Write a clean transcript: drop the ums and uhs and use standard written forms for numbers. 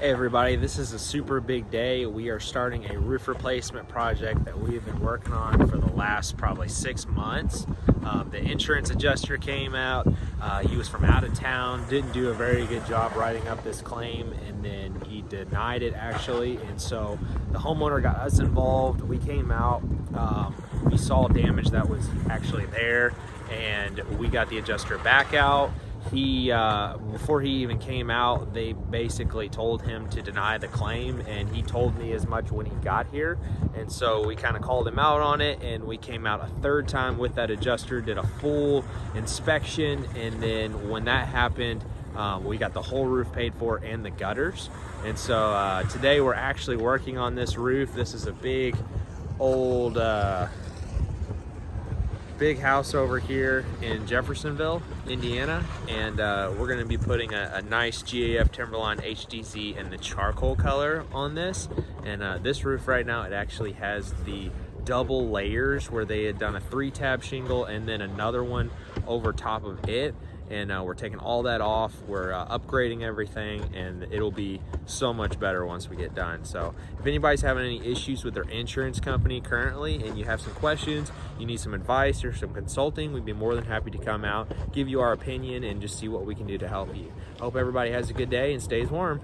Hey everybody, this is a super big day. We are starting a roof replacement project that we've been working on for the last probably 6 months. The insurance adjuster came out. He was from out of town, didn't do a very good job writing up this claim, and then he denied it actually. And so the homeowner got us involved. We came out, we saw damage that was actually there, and we got the adjuster back out. Before he even came out, they basically told him to deny the claim, and he told me as much when he got here. And so we kind of called him out on it, and we came out a third time with that adjuster, did a full inspection, and then when that happened, we got the whole roof paid for and the gutters. And so today we're actually working on this roof. This is a big old big house over here in Jeffersonville, Indiana, and we're going to be putting a nice GAF Timberline HDZ in the charcoal color on this. And this roof right now, it actually has the double layers where they had done a 3-tab shingle and then another one over top of it. And we're taking all that off, we're upgrading everything, and it'll be so much better once we get done. So if anybody's having any issues with their insurance company currently and you have some questions, you need some advice or some consulting, we'd be more than happy to come out, give you our opinion, and just see what we can do to help you. Hope everybody has a good day and stays warm.